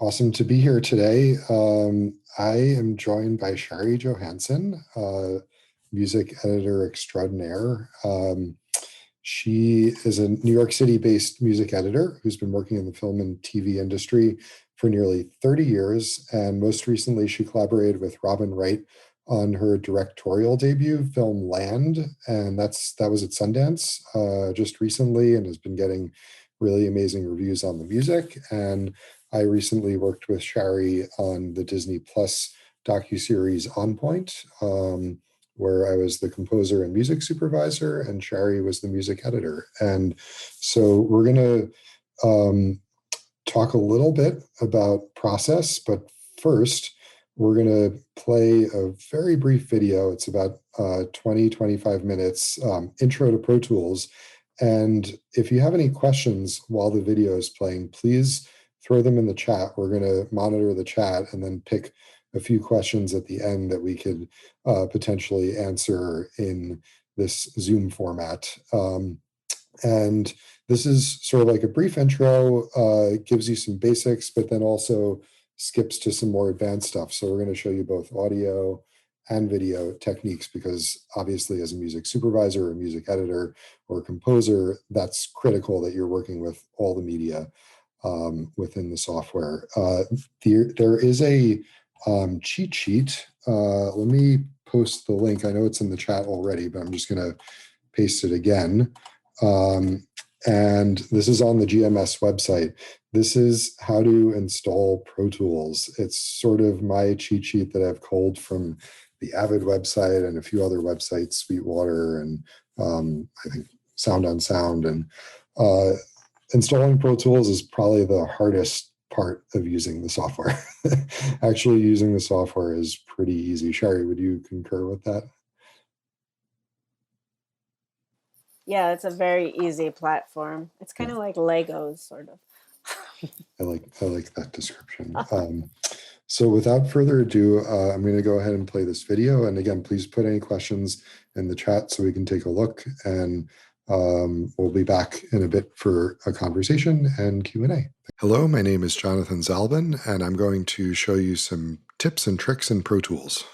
Awesome to be here today. I am joined by Shari Johanson, music editor extraordinaire. She is a New York City-based music editor who's been working in the film and TV industry for nearly 30 years. And most recently, she collaborated with Robin Wright on her directorial debut film Land. And that was at Sundance just recently and has been getting really amazing reviews on the music. And I recently worked with Shari on the Disney Plus docuseries On Point, where I was the composer and music supervisor, and Shari was the music editor. And so we're going to talk a little bit about process, but first, we're going to play a very brief video. It's about 20, 25 minutes, intro to Pro Tools. And if you have any questions while the video is playing, please throw them in the chat. We're going to monitor the chat and then pick a few questions at the end that we could potentially answer in this Zoom format. And this is sort of like a brief intro, gives you some basics, but then also skips to some more advanced stuff. So we're going to show you both audio and video techniques, because obviously as a music supervisor or music editor or composer, that's critical that you're working with all the media within the software. There is a cheat sheet. Let me post the link. I know it's in the chat already, but I'm just going to paste it again. And this is on the GMS website. This is how to install Pro Tools. It's sort of my cheat sheet that I've culled from the Avid website and a few other websites, Sweetwater and I think Sound on Sound. And installing Pro Tools is probably the hardest part of using the software. Actually using the software is pretty easy. Shari, would you concur with that? Yeah, it's a very easy platform. It's kind of like Legos, sort of. I like that description. So without further ado, I'm going to go ahead and play this video. And again, please put any questions in the chat so we can take a look. And we'll be back in a bit for a conversation and Q&A. Hello, my name is Jonathan Zalben, and I'm going to show you some tips and tricks in Pro Tools.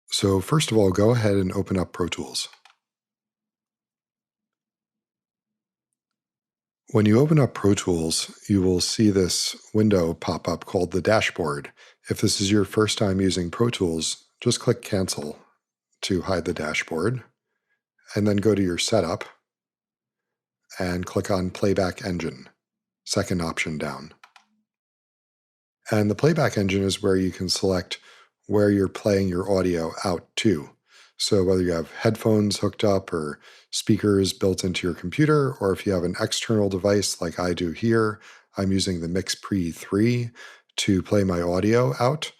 So first of all, go ahead and open up Pro Tools. When you open up Pro Tools, you will see this window pop up called the dashboard. If this is your first time using Pro Tools, just click Cancel to hide the dashboard, and then go to your setup and click on Playback Engine, second option down. And the Playback Engine is where you can select where you're playing your audio out to. So whether you have headphones hooked up or speakers built into your computer, or if you have an external device like I do here, I'm using the MixPre 3 to play my audio out,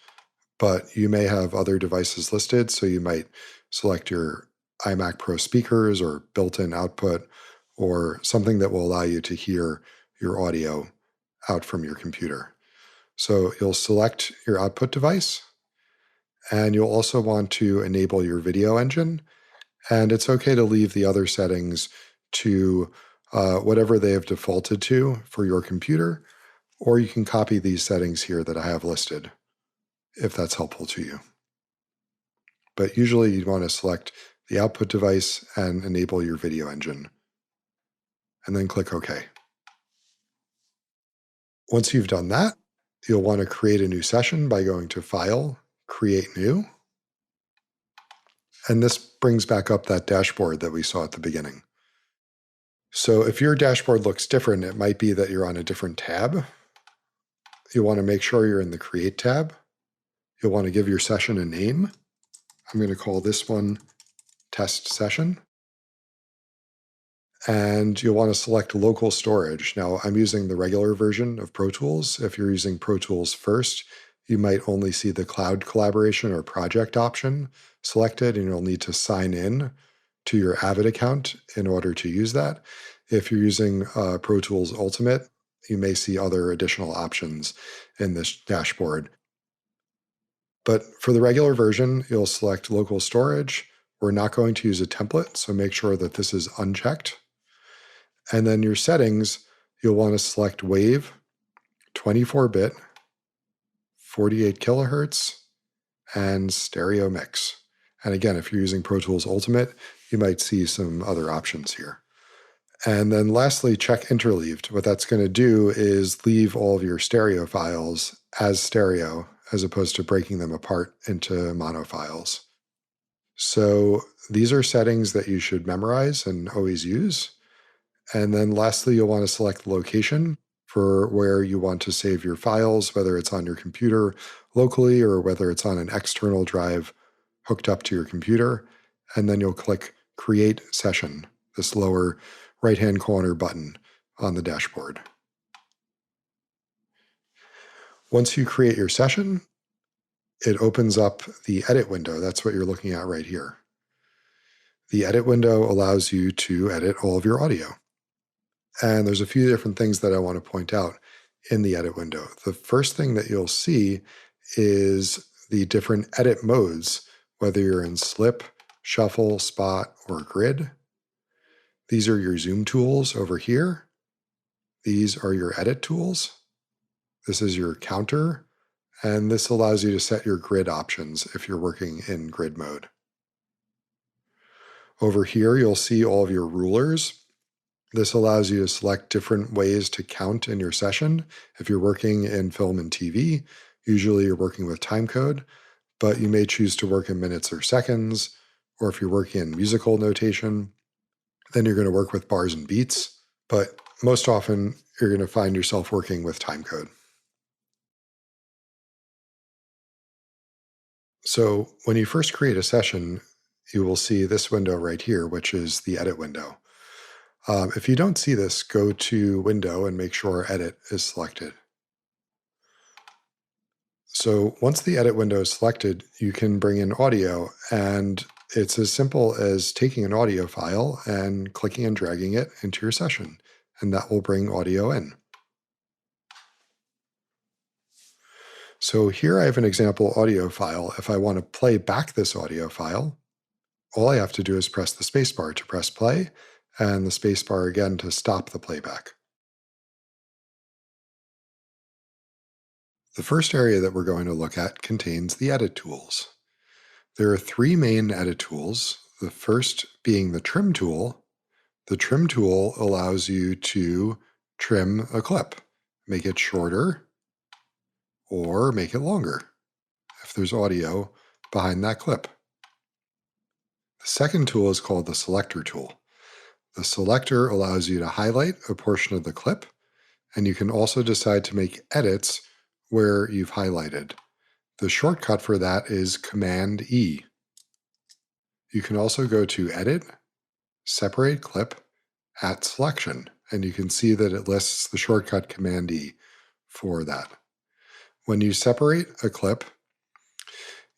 but you may have other devices listed, so you might select your iMac Pro speakers or built-in output or something that will allow you to hear your audio out from your computer. So you'll select your output device, and you'll also want to enable your video engine. And it's okay to leave the other settings to whatever they have defaulted to for your computer, or you can copy these settings here that I have listed, if that's helpful to you. But usually you'd want to select the output device and enable your video engine, and then click OK. Once you've done that, you'll want to create a new session by going to File, Create New. And this brings back up that dashboard that we saw at the beginning. So if your dashboard looks different, it might be that you're on a different tab. You'll want to make sure you're in the Create tab. You'll want to give your session a name. I'm going to call this one Test Session. And you'll want to select local storage. Now, I'm using the regular version of Pro Tools. If you're using Pro Tools first, you might only see the cloud collaboration or project option selected, and you'll need to sign in to your Avid account in order to use that. If you're using Pro Tools Ultimate, you may see other additional options in this dashboard. But for the regular version, you'll select local storage. We're not going to use a template, so make sure that this is unchecked. And then your settings, you'll want to select wave, 24-bit, 48 kilohertz, and stereo mix. And again, if you're using Pro Tools Ultimate, you might see some other options here. And then lastly, check interleaved. What that's going to do is leave all of your stereo files as stereo, as opposed to breaking them apart into mono files. So these are settings that you should memorize and always use. And then lastly, you'll want to select the location for where you want to save your files, whether it's on your computer locally or whether it's on an external drive hooked up to your computer. And then you'll click Create Session, this lower right-hand corner button on the dashboard. Once you create your session, it opens up the edit window. That's what you're looking at right here. The edit window allows you to edit all of your audio. And there's a few different things that I want to point out in the edit window. The first thing that you'll see is the different edit modes, whether you're in slip, shuffle, spot, or grid. These are your zoom tools over here. These are your edit tools. This is your counter, and this allows you to set your grid options if you're working in grid mode. Over here, you'll see all of your rulers. This allows you to select different ways to count in your session. If you're working in film and TV, usually you're working with timecode, but you may choose to work in minutes or seconds, or if you're working in musical notation, then you're going to work with bars and beats, but most often you're going to find yourself working with timecode. So when you first create a session, you will see this window right here, which is the edit window. If you don't see this, go to Window and make sure Edit is selected. So once the edit window is selected, you can bring in audio, and it's as simple as taking an audio file and clicking and dragging it into your session, and that will bring audio in. So here I have an example audio file. If I want to play back this audio file, all I have to do is press the spacebar to press play, and the spacebar again to stop the playback. The first area that we're going to look at contains the edit tools. There are three main edit tools, the first being the trim tool. The trim tool allows you to trim a clip, make it shorter, or make it longer if there's audio behind that clip. The second tool is called the selector tool. The selector allows you to highlight a portion of the clip, and you can also decide to make edits where you've highlighted. The shortcut for that is Command E. You can also go to Edit, Separate Clip, at Selection, and you can see that it lists the shortcut Command E for that. When you separate a clip,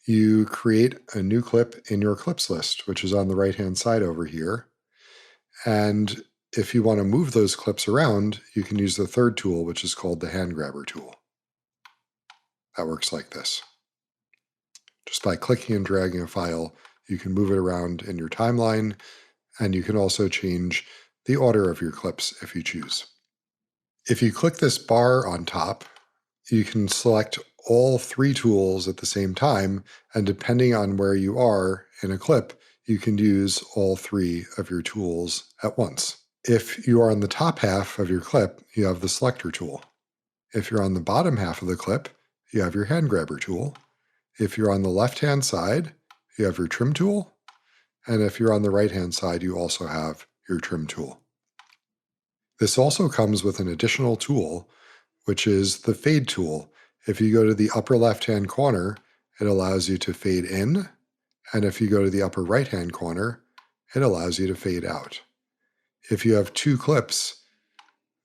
you create a new clip in your clips list, which is on the right-hand side over here. And if you want to move those clips around, you can use the third tool, which is called the hand grabber tool. That works like this. Just by clicking and dragging a file, you can move it around in your timeline, and you can also change the order of your clips if you choose. If you click this bar on top, you can select all three tools at the same time, and depending on where you are in a clip, you can use all three of your tools at once. If you are on the top half of your clip, you have the selector tool. If you're on the bottom half of the clip, you have your hand grabber tool. If you're on the left-hand side, you have your trim tool. And if you're on the right-hand side, you also have your trim tool. This also comes with an additional tool, which is the fade tool. If you go to the upper left-hand corner, it allows you to fade in. And if you go to the upper right-hand corner, it allows you to fade out. If you have two clips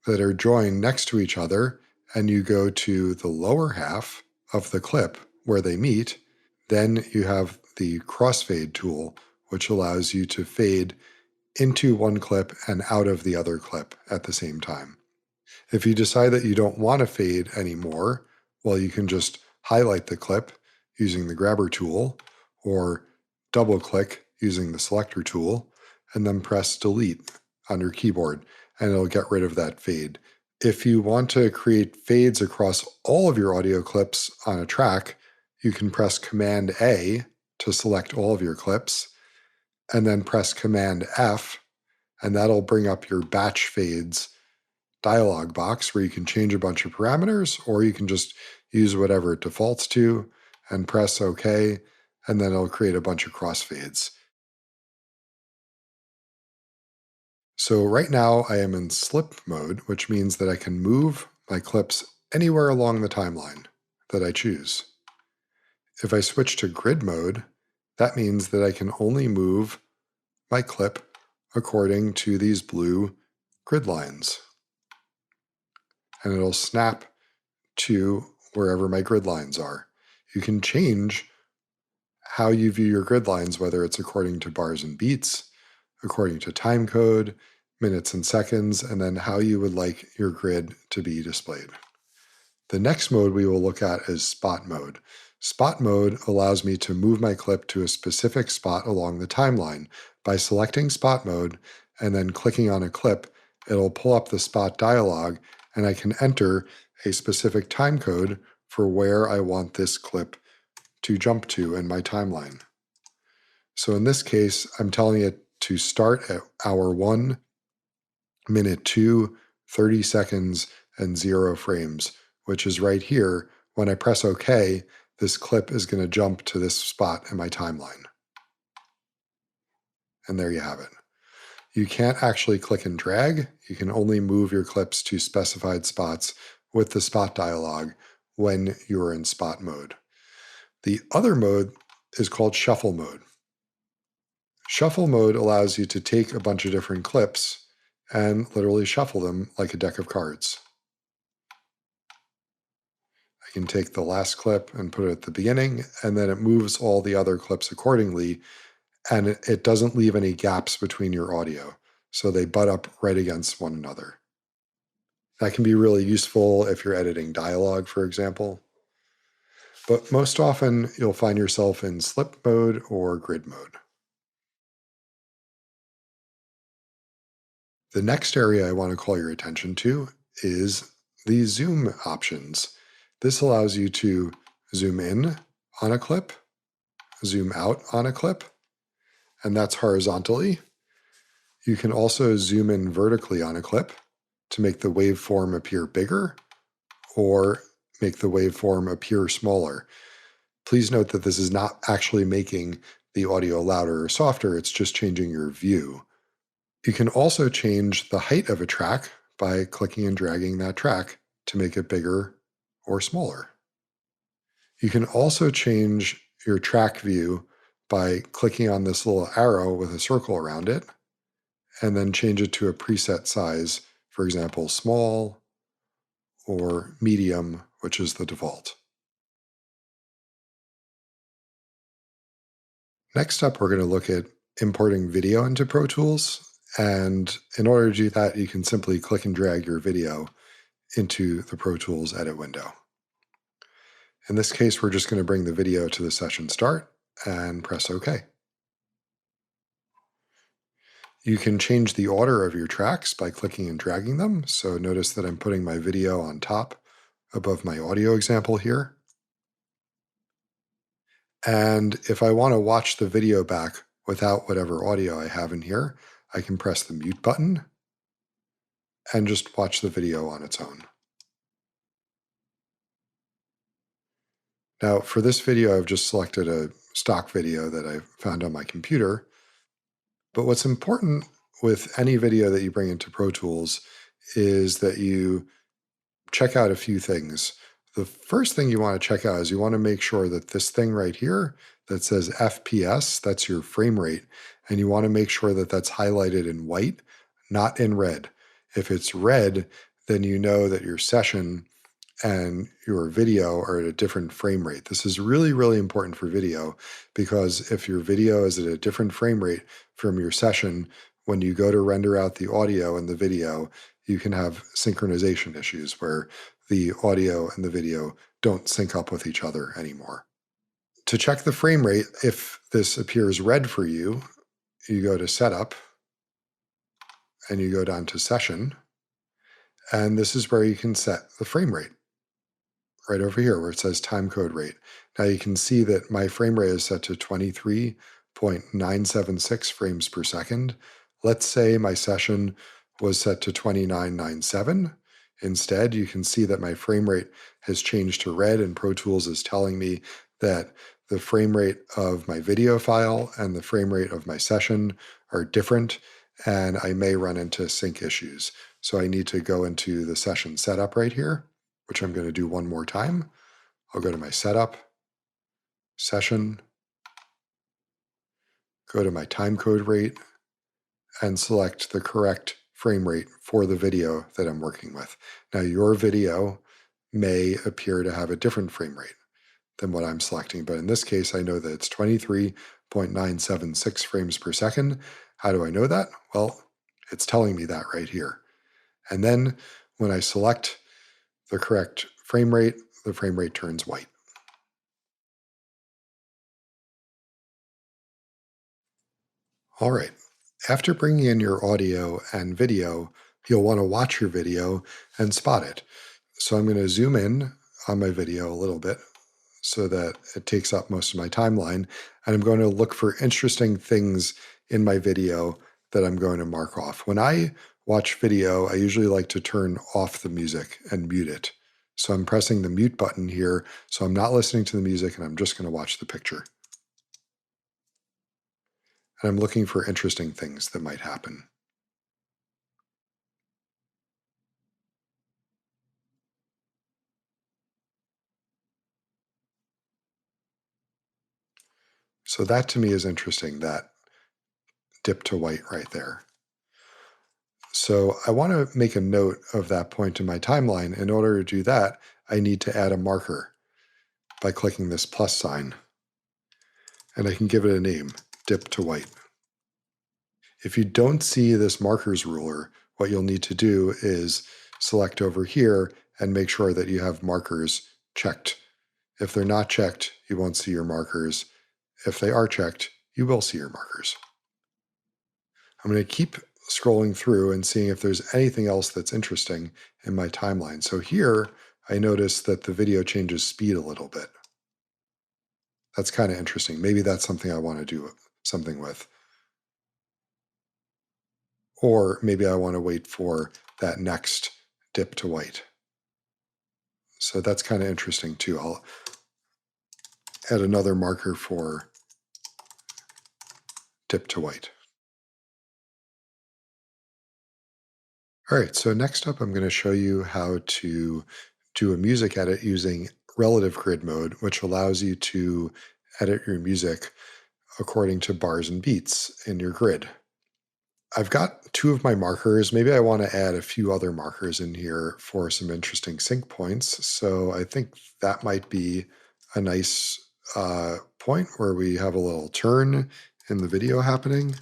that are joined next to each other, and you go to the lower half of the clip where they meet, then you have the crossfade tool, which allows you to fade into one clip and out of the other clip at the same time. If you decide that you don't want to fade anymore, well, you can just highlight the clip using the grabber tool, or double click using the selector tool, and then press delete on your keyboard, and it'll get rid of that fade. If you want to create fades across all of your audio clips on a track, you can press Command A to select all of your clips, and then press Command F, and that'll bring up your batch fades dialog box where you can change a bunch of parameters, or you can just use whatever it defaults to and press OK, and then it'll create a bunch of crossfades. So right now I am in slip mode, which means that I can move my clips anywhere along the timeline that I choose. If I switch to grid mode, that means that I can only move my clip according to these blue grid lines. And it'll snap to wherever my grid lines are. You can change how you view your grid lines, whether it's according to bars and beats, according to time code, minutes and seconds, and then how you would like your grid to be displayed. The next mode we will look at is spot mode. Spot mode allows me to move my clip to a specific spot along the timeline. By selecting spot mode and then clicking on a clip, it'll pull up the spot dialog, and I can enter a specific time code for where I want this clip to jump to in my timeline. So in this case, I'm telling it to start at hour 1, minute 2, 30 seconds, and 0 frames, which is right here. When I press OK, this clip is going to jump to this spot in my timeline. And there you have it. You can't actually click and drag. You can only move your clips to specified spots with the spot dialog when you're in spot mode. The other mode is called shuffle mode. Shuffle mode allows you to take a bunch of different clips and literally shuffle them like a deck of cards. I can take the last clip and put it at the beginning, and then it moves all the other clips accordingly, and it doesn't leave any gaps between your audio, so they butt up right against one another. That can be really useful if you're editing dialogue, for example. But most often, you'll find yourself in slip mode or grid mode. The next area I want to call your attention to is the zoom options. This allows you to zoom in on a clip, zoom out on a clip, and that's horizontally. You can also zoom in vertically on a clip to make the waveform appear bigger or make the waveform appear smaller. Please note that this is not actually making the audio louder or softer, it's just changing your view. You can also change the height of a track by clicking and dragging that track to make it bigger or smaller. You can also change your track view by clicking on this little arrow with a circle around it, and then change it to a preset size, for example, small or medium, which is the default. Next up, we're going to look at importing video into Pro Tools. And in order to do that, you can simply click and drag your video into the Pro Tools edit window. In this case, we're just going to bring the video to the session start and press OK. You can change the order of your tracks by clicking and dragging them. So notice that I'm putting my video on top above my audio example here. And if I want to watch the video back without whatever audio I have in here, I can press the mute button and just watch the video on its own. Now, for this video, I've just selected a stock video that I found on my computer. But what's important with any video that you bring into Pro Tools is that you check out a few things. The first thing you want to check out is you want to make sure that this thing right here that says FPS, that's your frame rate, and you want to make sure that that's highlighted in white, not in red. If it's red, then you know that your session and your video are at a different frame rate. This is really, really important for video, because if your video is at a different frame rate from your session, when you go to render out the audio and the video, you can have synchronization issues where the audio and the video don't sync up with each other anymore. To check the frame rate, if this appears red for you, you go to Setup, and you go down to Session, and this is where you can set the frame rate, right over here where it says time code rate. Now you can see that my frame rate is set to 23.976 frames per second. Let's say my session was set to 2997. Instead, you can see that my frame rate has changed to red, and Pro Tools is telling me that the frame rate of my video file and the frame rate of my session are different, and I may run into sync issues. So I need to go into the session setup right here, which I'm going to do one more time. I'll go to my setup, session, go to my time code rate, and select the correct frame rate for the video that I'm working with. Now, your video may appear to have a different frame rate than what I'm selecting, but in this case, I know that it's 23.976 frames per second. How do I know that? Well, it's telling me that right here. And then when I select the correct frame rate, the frame rate turns white. All right. After bringing in your audio and video, you'll want to watch your video and spot it. So I'm going to zoom in on my video a little bit so that it takes up most of my timeline. And I'm going to look for interesting things in my video that I'm going to mark off. When I watch video, I usually like to turn off the music and mute it. So I'm pressing the mute button here, so I'm not listening to the music and I'm just going to watch the picture. And I'm looking for interesting things that might happen. So that to me is interesting, that dip to white right there. So I want to make a note of that point in my timeline. In order to do that, I need to add a marker by clicking this plus sign. And I can give it a name, dip to white. If you don't see this markers ruler, what you'll need to do is select over here and make sure that you have markers checked. If they're not checked, you won't see your markers. If they are checked, you will see your markers. I'm going to keep scrolling through and seeing if there's anything else that's interesting in my timeline. So here, I notice that the video changes speed a little bit. That's kind of interesting. Maybe that's something I want to do something with. Or maybe I want to wait for that next dip to white. So that's kind of interesting too. I'll add another marker for dip to white. All right, so next up, I'm going to show you how to do a music edit using relative grid mode, which allows you to edit your music according to bars and beats in your grid. I've got two of my markers. Maybe I want to add a few other markers in here for some interesting sync points. So I think that might be a nice point where we have a little turn in the video happening.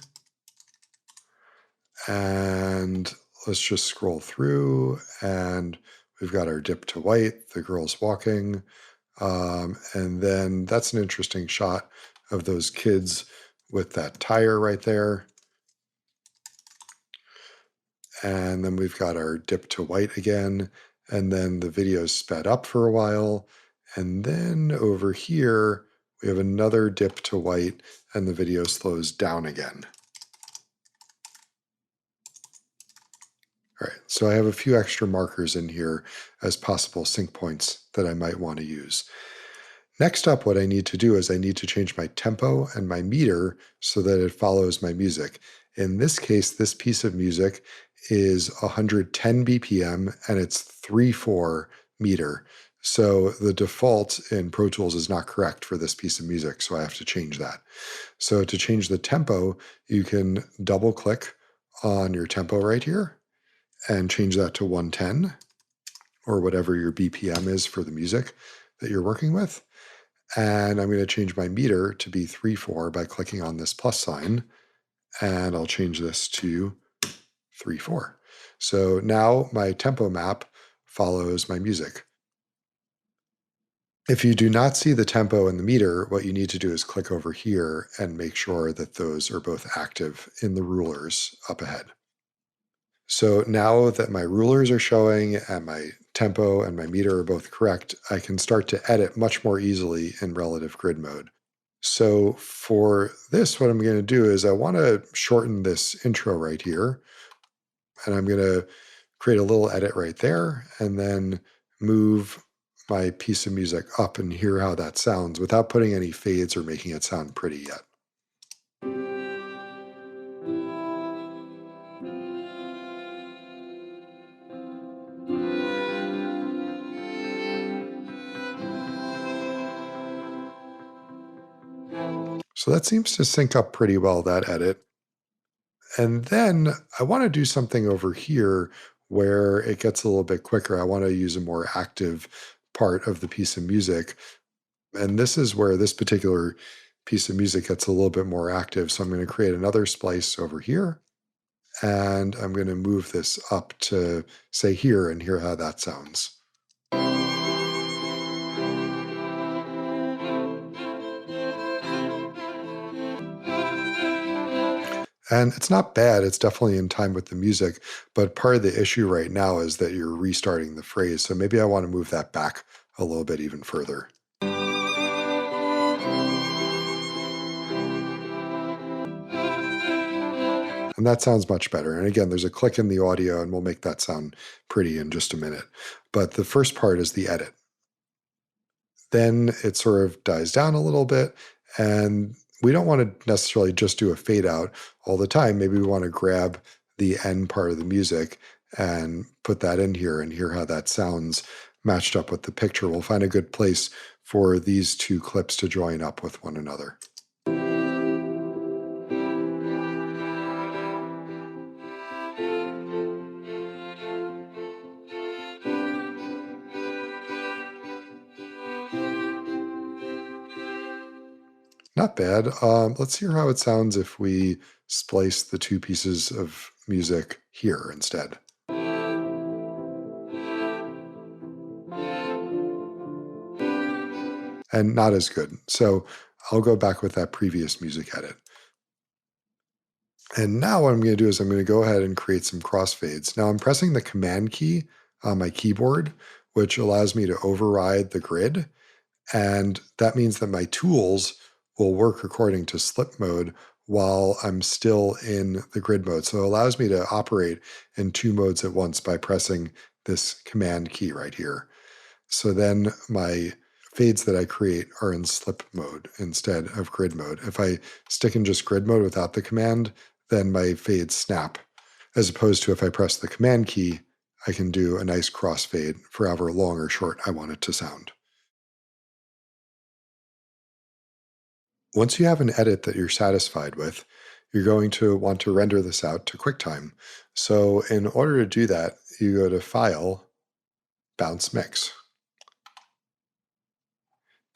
And let's just scroll through, and we've got our dip to white, the girl's walking. And then that's an interesting shot of those kids with that tire right there. And then we've got our dip to white again. And then the video's sped up for a while. And then over here, we have another dip to white, and the video slows down again. All right, so I have a few extra markers in here as possible sync points that I might want to use. Next up, what I need to do is I need to change my tempo and my meter so that it follows my music. In this case, this piece of music is 110 BPM and it's 3/4 meter. So the default in Pro Tools is not correct for this piece of music, so I have to change that. So to change the tempo, you can double click on your tempo right here and change that to 110 or whatever your BPM is for the music that you're working with. And I'm going to change my meter to be 3/4 by clicking on this plus sign. And I'll change this to 3/4. So now my tempo map follows my music. If you do not see the tempo and the meter, what you need to do is click over here and make sure that those are both active in the rulers up ahead. So now that my rulers are showing and my tempo and my meter are both correct, I can start to edit much more easily in relative grid mode. So for this, what I'm going to do is I want to shorten this intro right here, and I'm going to create a little edit right there, and then move my piece of music up and hear how that sounds without putting any fades or making it sound pretty yet. So that seems to sync up pretty well, that edit. And then I want to do something over here where it gets a little bit quicker. I want to use a more active part of the piece of music. And this is where this particular piece of music gets a little bit more active. So I'm going to create another splice over here. And I'm going to move this up to, say, here and hear how that sounds. And it's not bad. It's definitely in time with the music. But part of the issue right now is that you're restarting the phrase. So maybe I want to move that back a little bit even further. And that sounds much better. And again, there's a click in the audio, and we'll make that sound pretty in just a minute. But the first part is the edit. Then it sort of dies down a little bit, and we don't want to necessarily just do a fade out all the time. Maybe we want to grab the end part of the music and put that in here and hear how that sounds matched up with the picture. We'll find a good place for these two clips to join up with one another. Not bad. Let's hear how it sounds if we splice the two pieces of music here instead. And not as good. So I'll go back with that previous music edit. And now what I'm going to do is I'm going to go ahead and create some crossfades. Now I'm pressing the Command key on my keyboard, which allows me to override the grid. And that means that my tools will work according to slip mode while I'm still in the grid mode. So it allows me to operate in two modes at once by pressing this Command key right here. So then my fades that I create are in slip mode instead of grid mode. If I stick in just grid mode without the command, then my fades snap. As opposed to if I press the Command key, I can do a nice crossfade for however long or short I want it to sound. Once you have an edit that you're satisfied with, you're going to want to render this out to QuickTime. So in order to do that, you go to File, Bounce Mix.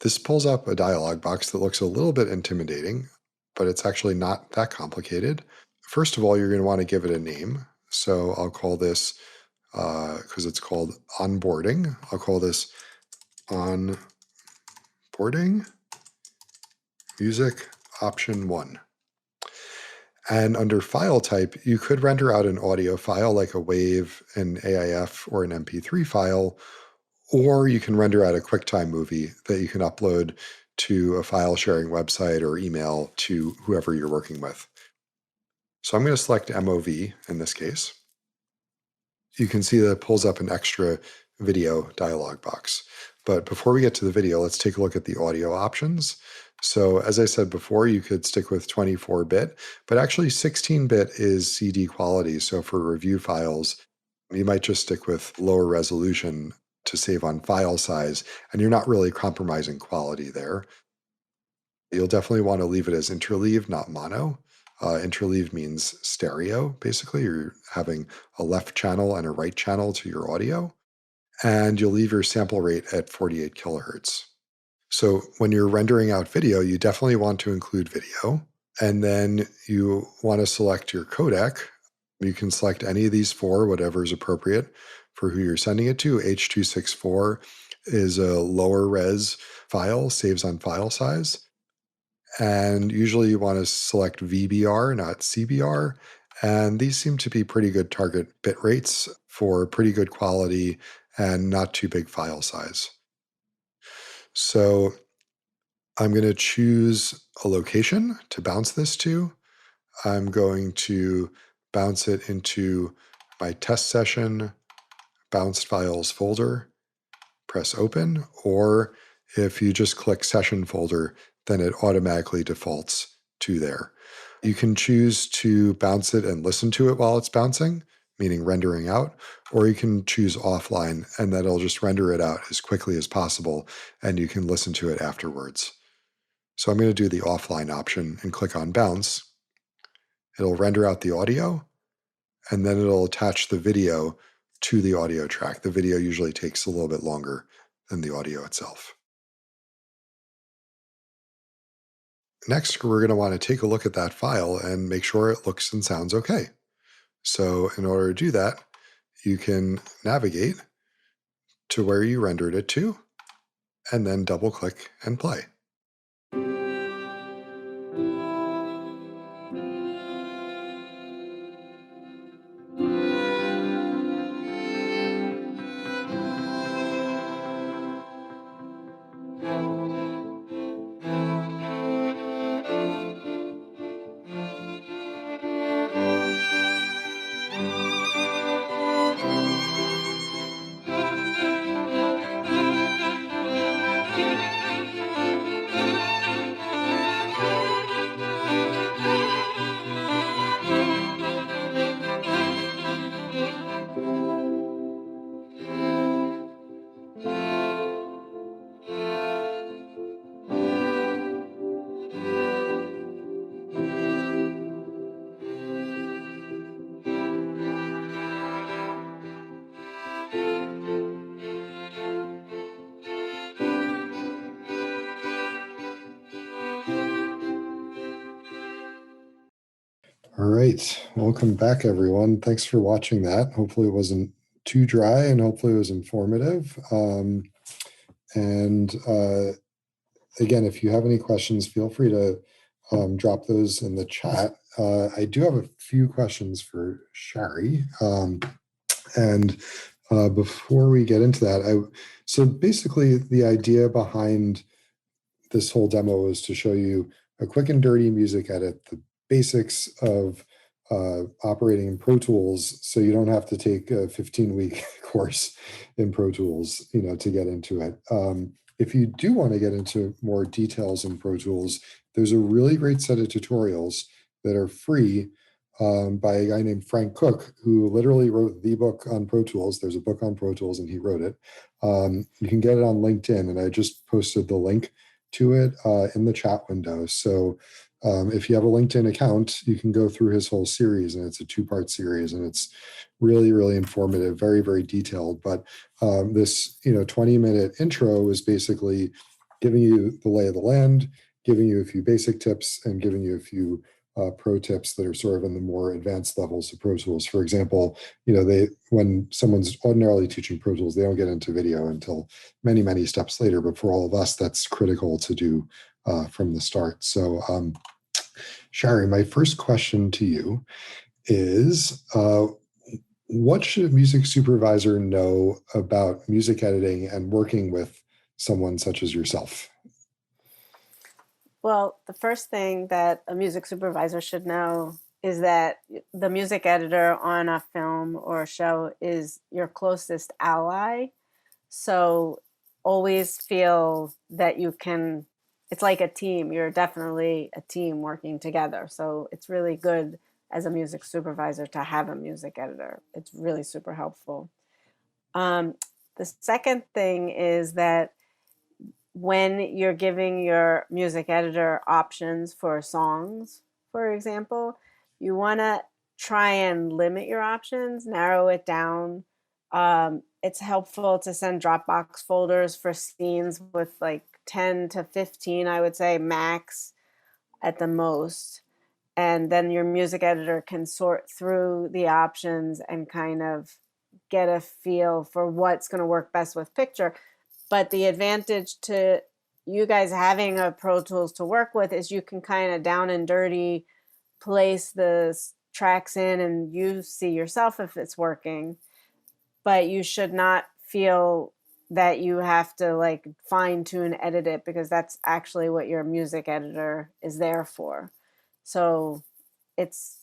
This pulls up a dialog box that looks a little bit intimidating, but it's actually not that complicated. First of all, you're going to want to give it a name. So I'll call this, because it's called onboarding, I'll call this onboarding music option 1. And under file type, you could render out an audio file like a WAV, an AIF, or an MP3 file, or you can render out a QuickTime movie that you can upload to a file sharing website or email to whoever you're working with. So I'm going to select MOV in this case. You can see that it pulls up an extra video dialog box. But before we get to the video, let's take a look at the audio options. So as I said before, you could stick with 24-bit, but actually 16-bit is CD quality. So for review files, you might just stick with lower resolution to save on file size, and you're not really compromising quality there. You'll definitely want to leave it as interleave, not mono. Interleave means stereo, basically. You're having a left channel and a right channel to your audio. And you'll leave your sample rate at 48 kilohertz. So when you're rendering out video, you definitely want to include video. And then you want to select your codec. You can select any of these four, whatever is appropriate for who you're sending it to. H.264 is a lower res file, saves on file size. And usually you want to select VBR, not CBR. And these seem to be pretty good target bit rates for pretty good quality and not too big file size. So I'm going to choose a location to bounce this to. I'm going to bounce it into my test session bounced files folder, press open, or if you just click session folder, then it automatically defaults to there. You can choose to bounce it and listen to it while it's bouncing, meaning rendering out, or you can choose offline and that'll just render it out as quickly as possible and you can listen to it afterwards. So I'm going to do the offline option and click on bounce. It'll render out the audio and then it'll attach the video to the audio track. The video usually takes a little bit longer than the audio itself. Next, we're going to want to take a look at that file and make sure it looks and sounds okay. So in order to do that, you can navigate to where you rendered it to, and then double click and play. All right, welcome back, everyone. Thanks for watching that. Hopefully it wasn't too dry and hopefully it was informative. Again, if you have any questions, feel free to drop those in the chat. I do have a few questions for Shari. Before we get into that, so basically the idea behind this whole demo was to show you a quick and dirty music edit, the basics of operating in Pro Tools, so you don't have to take a 15-week course in Pro Tools, to get into it. If you do want to get into more details in Pro Tools, there's a really great set of tutorials that are free by a guy named Frank Cook, who literally wrote the book on Pro Tools. There's a book on Pro Tools and he wrote it. You can get it on LinkedIn, and I just posted the link to it in the chat window. So if you have a LinkedIn account, you can go through his whole series, and it's a 2-part series, and it's really, really informative, very, very detailed. But this 20-minute intro is basically giving you the lay of the land, giving you a few basic tips, and giving you a few pro tips that are sort of in the more advanced levels of Pro Tools. For example, when someone's ordinarily teaching Pro Tools, they don't get into video until many, many steps later. But for all of us, that's critical to do from the start. So, Shari, my first question to you is, what should a music supervisor know about music editing and working with someone such as yourself? Well, the first thing that a music supervisor should know is that the music editor on a film or a show is your closest ally. So always feel that it's like a team. You're definitely a team working together. So it's really good as a music supervisor to have a music editor. It's really super helpful. The second thing is that when you're giving your music editor options for songs, for example, you want to try and limit your options, narrow it down. It's helpful to send Dropbox folders for scenes with like 10 to 15, I would say, max at the most. And then your music editor can sort through the options and kind of get a feel for what's going to work best with picture. But the advantage to you guys having a Pro Tools to work with is you can kind of down and dirty place the tracks in and you see yourself if it's working, but you should not feel that you have to like fine tune edit it, because that's actually what your music editor is there for. So it's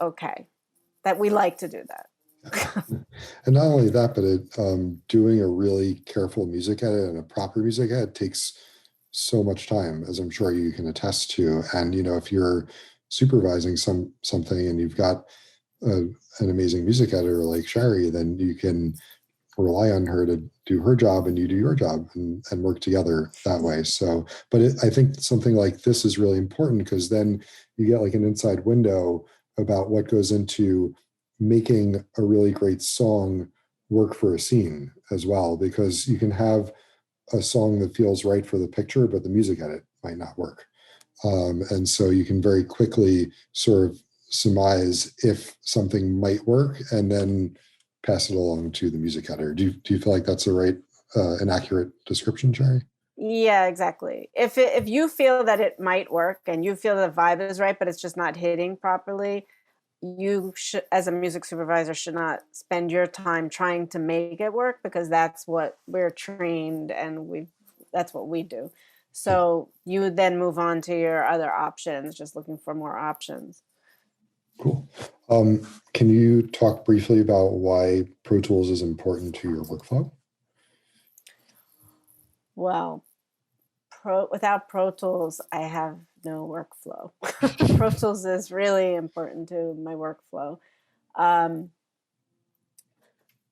okay that we like to do that. And not only that, but doing a really careful music edit and a proper music edit takes so much time, as I'm sure you can attest to. And if you're supervising something and you've got an amazing music editor like Shari, then you can rely on her to do her job and you do your job, and work together that way. So, but I think something like this is really important, because then you get like an inside window about what goes into making a really great song work for a scene as well, because you can have a song that feels right for the picture, but the music edit might not work. And so you can very quickly sort of surmise if something might work and then pass it along to the music editor. Do you feel like that's an accurate description, Shari? Yeah, exactly. If you feel that it might work and you feel the vibe is right, but it's just not hitting properly, you should, as a music supervisor, should not spend your time trying to make it work, because that's what we're trained and that's what we do. So you would then move on to your other options, just looking for more options. Cool. Can you talk briefly about why Pro Tools is important to your workflow? Well, without Pro Tools, I have no workflow. Pro Tools is really important to my workflow.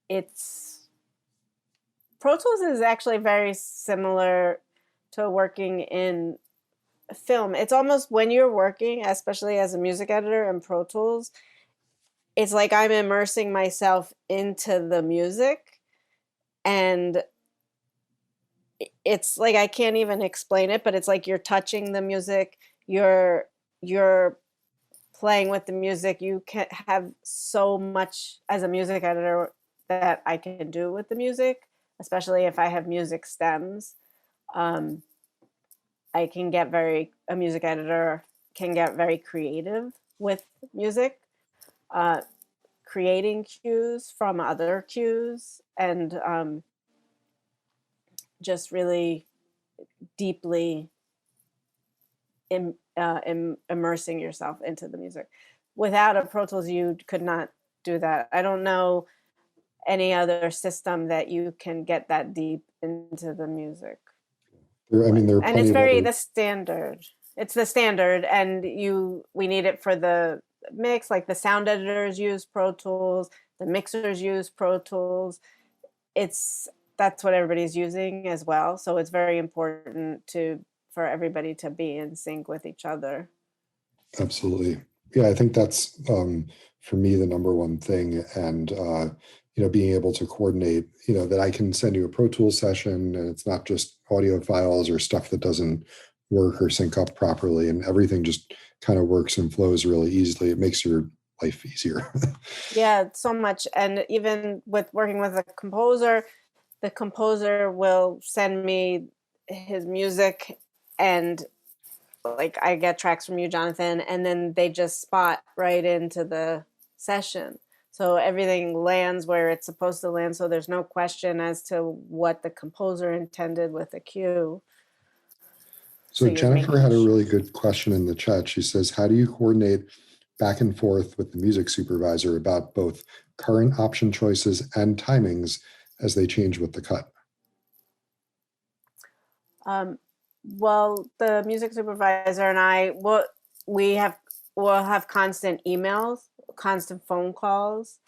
It's Pro Tools is actually very similar to working in film. It's almost, when you're working, especially as a music editor in Pro Tools, it's like I'm immersing myself into the music, and it's like I can't even explain it, but it's like you're touching the music, you're playing with the music. You can have so much as a music editor that I can do with the music, especially if I have music stems. A music editor can get very creative with music, creating cues from other cues, and just really deeply immersing yourself into the music. Without a Pro Tools, you could not do that. I don't know any other system that you can get that deep into the music. There are And plenty it's of very other. the standard. It's the standard, and we need it for the mix. Like the sound editors use Pro Tools, the mixers use Pro Tools. That's what everybody's using as well. So it's very important for everybody to be in sync with each other. Absolutely. Yeah, I think that's for me the number one thing. And being able to coordinate, that I can send you a Pro Tools session and it's not just audio files or stuff that doesn't work or sync up properly, and everything just kind of works and flows really easily. It makes your life easier. Yeah, so much. And even with working with a composer, the composer will send me his music, and like I get tracks from you, Jonathan, and then they just spot right into the session. So everything lands where it's supposed to land. So there's no question as to what the composer intended with the cue. So you're Jennifer making had a really good question in the chat. She says, how do you coordinate back and forth with the music supervisor about both current option choices and timings as they change with the cut? Well, the music supervisor and I will have constant emails, constant phone calls,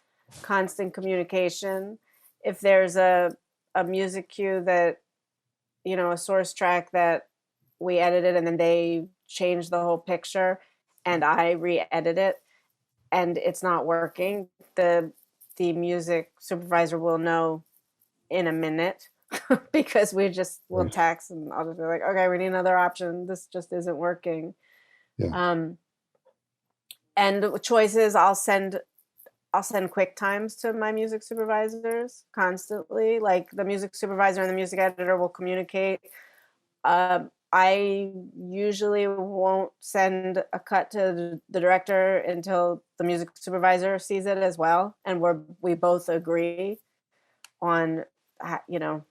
constant communication. If there's a music cue that, a source track that we edited and then they change the whole picture and I re-edit it and it's not working, the music supervisor will know in a minute because we'll text and I'll just be like, okay, we need another option. This just isn't working. Yeah. And choices, I'll send Quicktimes to my music supervisors constantly. Like the music supervisor and the music editor will communicate. I usually won't send a cut to the director until the music supervisor sees it as well, and we both agree on, you know,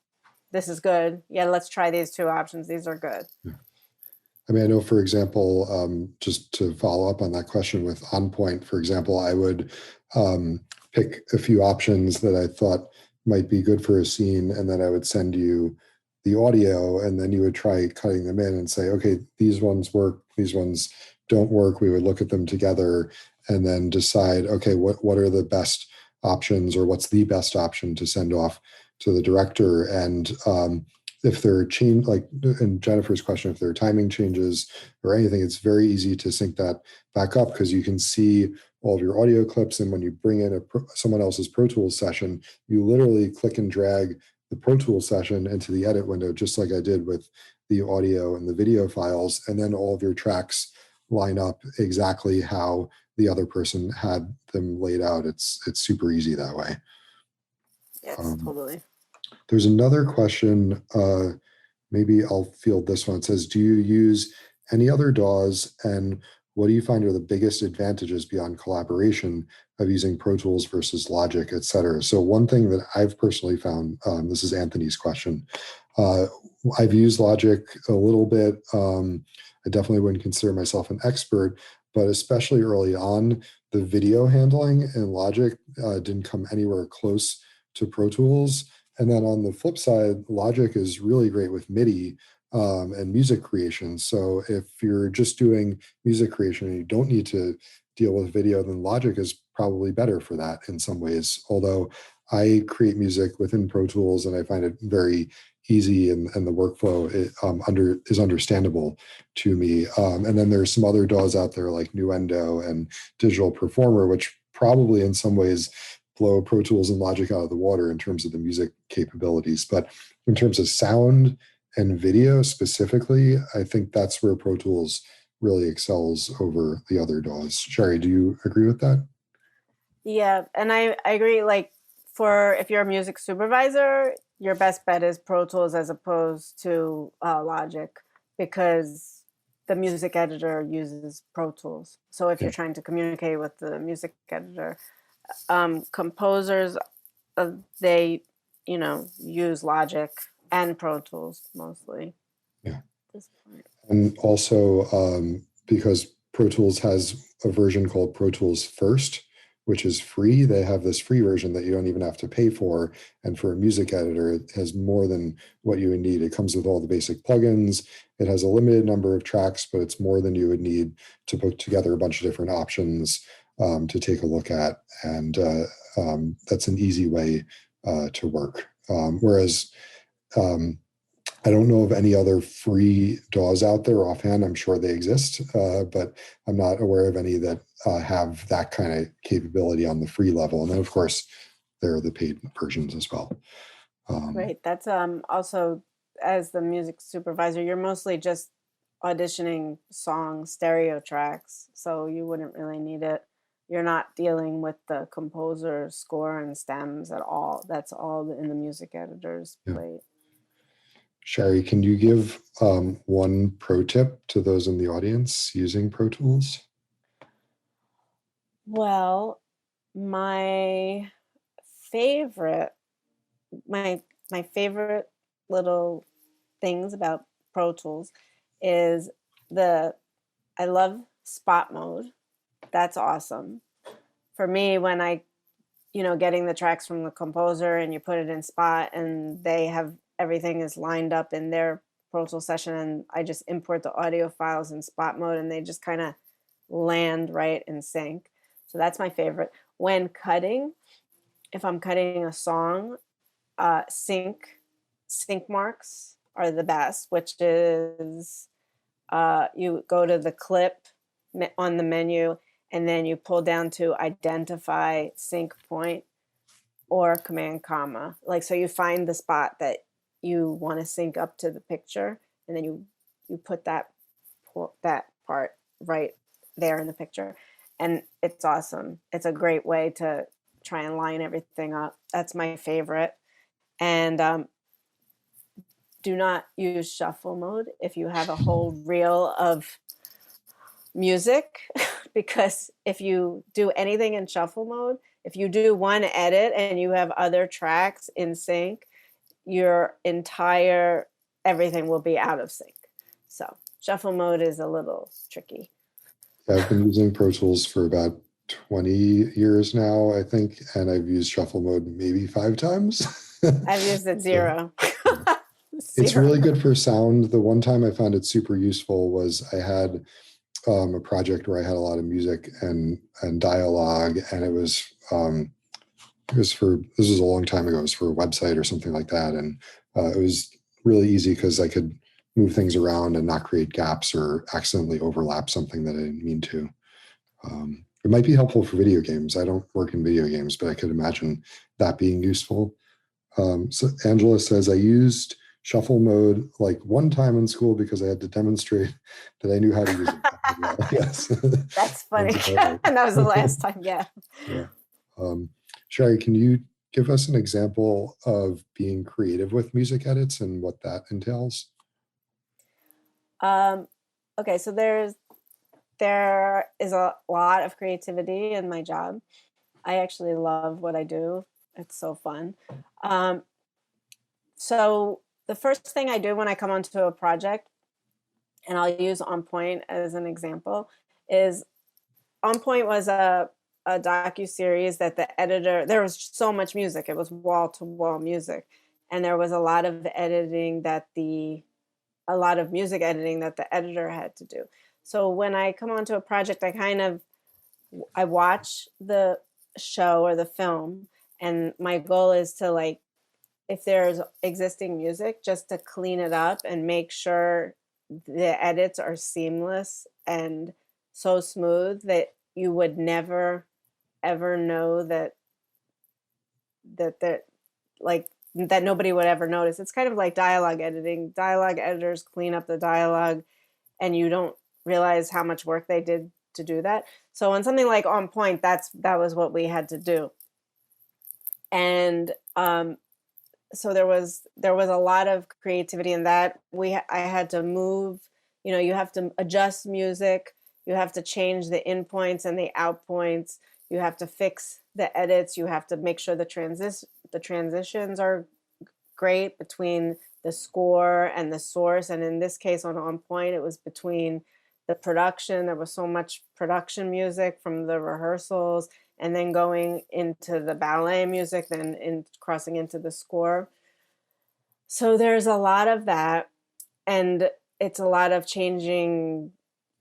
this is good. Yeah, let's try these two options. These are good. Yeah. I mean, I know, for example, just to follow up on that question with On Point, for example, I would pick a few options that I thought might be good for a scene, and then I would send you the audio, and then you would try cutting them in and say, okay, these ones work, these ones don't work. We would look at them together and then decide, okay, what are the best options, or what's the best option to send off to the director. And if there are change, like in Jennifer's question, if there are timing changes or anything, it's very easy to sync that back up, because you can see all of your audio clips. And when you bring in someone else's Pro Tools session, you literally click and drag the Pro Tools session into the edit window, just like I did with the audio and the video files. And then all of your tracks line up exactly how the other person had them laid out. It's super easy that way. Yes, totally. There's another question. Maybe I'll field this one. It says, do you use any other DAWs, and what do you find are the biggest advantages beyond collaboration of using Pro Tools versus Logic, et cetera? So one thing that I've personally found, this is Anthony's question. I've used Logic a little bit. I definitely wouldn't consider myself an expert, but especially early on, the video handling in Logic didn't come anywhere close to Pro Tools. And then on the flip side, Logic is really great with MIDI and music creation. So if you're just doing music creation and you don't need to deal with video, then Logic is probably better for that in some ways. Although I create music within Pro Tools and I find it very easy, and the workflow is understandable to me. And then there's some other DAWs out there like Nuendo and Digital Performer, which probably in some ways blow Pro Tools and Logic out of the water in terms of the music capabilities. But in terms of sound and video specifically, I think that's where Pro Tools really excels over the other DAWs. Shari, do you agree with that? Yeah, and I agree. Like, for if you're a music supervisor, your best bet is Pro Tools as opposed to Logic, because the music editor uses Pro Tools. So if you're trying to communicate with the music editor, composers, they, use Logic and Pro Tools mostly. Yeah. At this point. And also because Pro Tools has a version called Pro Tools First, which is free. They have this free version that you don't even have to pay for. And for a music editor, it has more than what you would need. It comes with all the basic plugins. It has a limited number of tracks, but it's more than you would need to put together a bunch of different options to take a look at. And that's an easy way to work. Whereas I don't know of any other free DAWs out there offhand. I'm sure they exist, but I'm not aware of any that have that kind of capability on the free level. And then, of course, there are the paid versions as well. Right. That's also, as the music supervisor, you're mostly just auditioning song stereo tracks, so you wouldn't really need it. You're not dealing with the composer score and stems at all. That's all in the music editor's plate. Shari, can you give one pro tip to those in the audience using Pro Tools? Well, my favorite little things about Pro Tools is I love spot mode. That's awesome. For me, when getting the tracks from the composer and you put it in Spot and they have everything is lined up in their Pro Tools session, and I just import the audio files in Spot mode and they just kind of land right in sync. So that's my favorite. When cutting, if I'm cutting a song, sync marks are the best, which is you go to the clip on the menu and then you pull down to identify sync point or command comma. Like, so you find the spot that you want to sync up to the picture, and then you put that part right there in the picture. And it's awesome. It's a great way to try and line everything up. That's my favorite. And do not use shuffle mode if you have a whole reel of music, because if you do anything in shuffle mode, if you do one edit and you have other tracks in sync, your entire everything will be out of sync. So shuffle mode is a little tricky. Yeah, I've been using Pro Tools for about 20 years now, I think, and I've used shuffle mode maybe 5 times. I've used it zero. It's Zero. really good for sound. The one time I found it super useful was I had a project where I had a lot of music and dialogue, and it was for, this was a long time ago, it was for a website or something like that, and it was really easy because I could move things around and not create gaps or accidentally overlap something that I didn't mean to. It might be helpful for video games. I don't work in video games, but I could imagine that being useful. So Angela says, I used shuffle mode like one time in school because I had to demonstrate that I knew how to use it. Yes. That's funny. And that was the last time, yeah. Yeah. Shari, can you give us an example of being creative with music edits and what that entails? Okay, so there is a lot of creativity in my job. I actually love what I do. It's so fun. So the first thing I do when I come onto a project, and I'll use On Point as an example, is On Point was a docu-series that the editor, there was so much music, it was wall-to-wall music, and there was a lot of music editing that the editor had to do. So when I come onto a project, I watch the show or the film, and my goal is to, like, if there's existing music, just to clean it up and make sure the edits are seamless and so smooth that you would never ever know that nobody would ever notice. It's kind of like dialogue editing. Dialogue editors clean up the dialogue and you don't realize how much work they did to do that. So on something like On Point, that was what we had to do. And so there was a lot of creativity in that. I had to move, you have to adjust music, you have to change the in points and the out points, you have to fix the edits, you have to make sure the transitions are great between the score and the source. And in this case on Point, it was between the production. There was so much production music from the rehearsals, and then going into the ballet music, then crossing into the score. So there's a lot of that, and it's a lot of changing,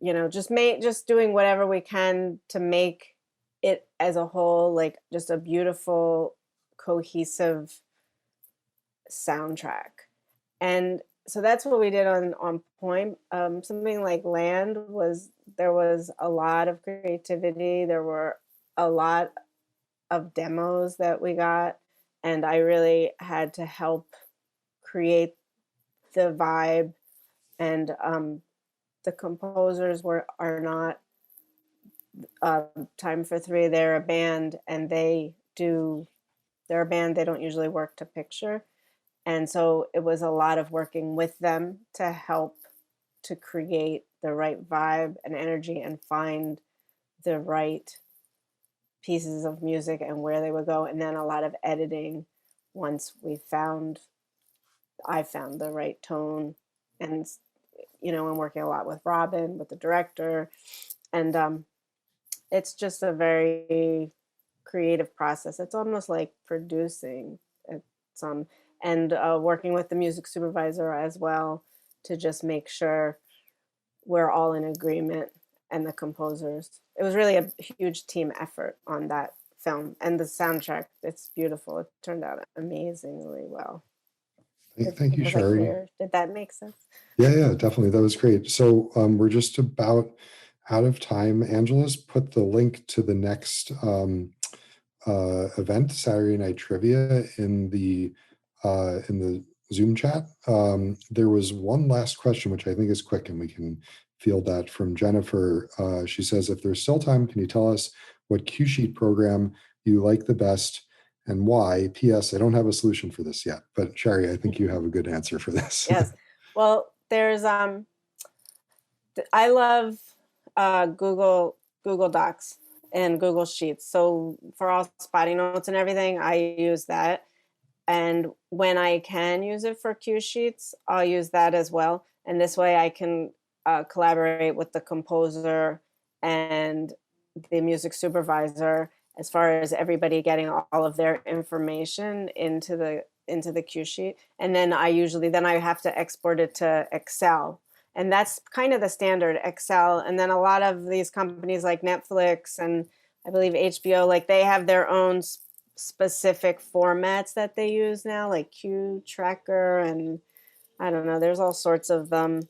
just doing whatever we can to make it as a whole, like just a beautiful, cohesive soundtrack. And so that's what we did on Point. Something like Land there was a lot of creativity. There were a lot of demos that we got, and I really had to help create the vibe. And the composers are not Time for Three. They're a band, and they're a band. They don't usually work to picture. And so it was a lot of working with them to help to create the right vibe and energy and find the right pieces of music and where they would go. And then a lot of editing once I found the right tone. And, I'm working a lot with Robin, with the director. And it's just a very creative process. It's almost like producing and working with the music supervisor as well to just make sure we're all in agreement, and the composers. It was really a huge team effort on that film, and the soundtrack, it's beautiful. It turned out amazingly well. Thank you, Shari. Did that make sense? Yeah, definitely. That was great. So we're just about out of time. Angela's put the link to the next event, Saturday Night Trivia, in the Zoom chat. There was one last question, which I think is quick, and we can field that from Jennifer. She says, if there's still time, can you tell us what cue sheet program you like the best and why? P.S. I don't have a solution for this yet, but Shari, I think you have a good answer for this. Yes. Well, there's I love Google Docs and Google Sheets. So for all spotting notes and everything, I use that. And when I can use it for cue sheets, I'll use that as well. And this way I can collaborate with the composer and the music supervisor as far as everybody getting all of their information into the cue sheet. And then I have to export it to Excel. And that's kind of the standard Excel. And then a lot of these companies like Netflix and I believe HBO, like they have their own specific formats that they use now, like Cue Tracker, and I don't know. There's all sorts of them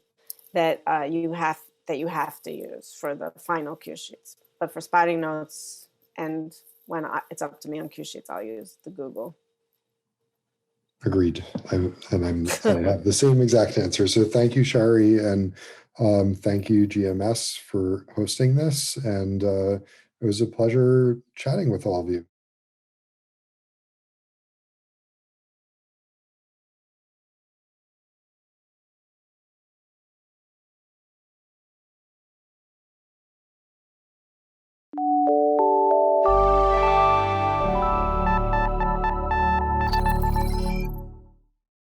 that you have to use for the final cue sheets. But for spotting notes and when it's up to me on cue sheets, I'll use the Google. Agreed. I have the same exact answer. So thank you, Shari, and thank you, GMS, for hosting this. And it was a pleasure chatting with all of you.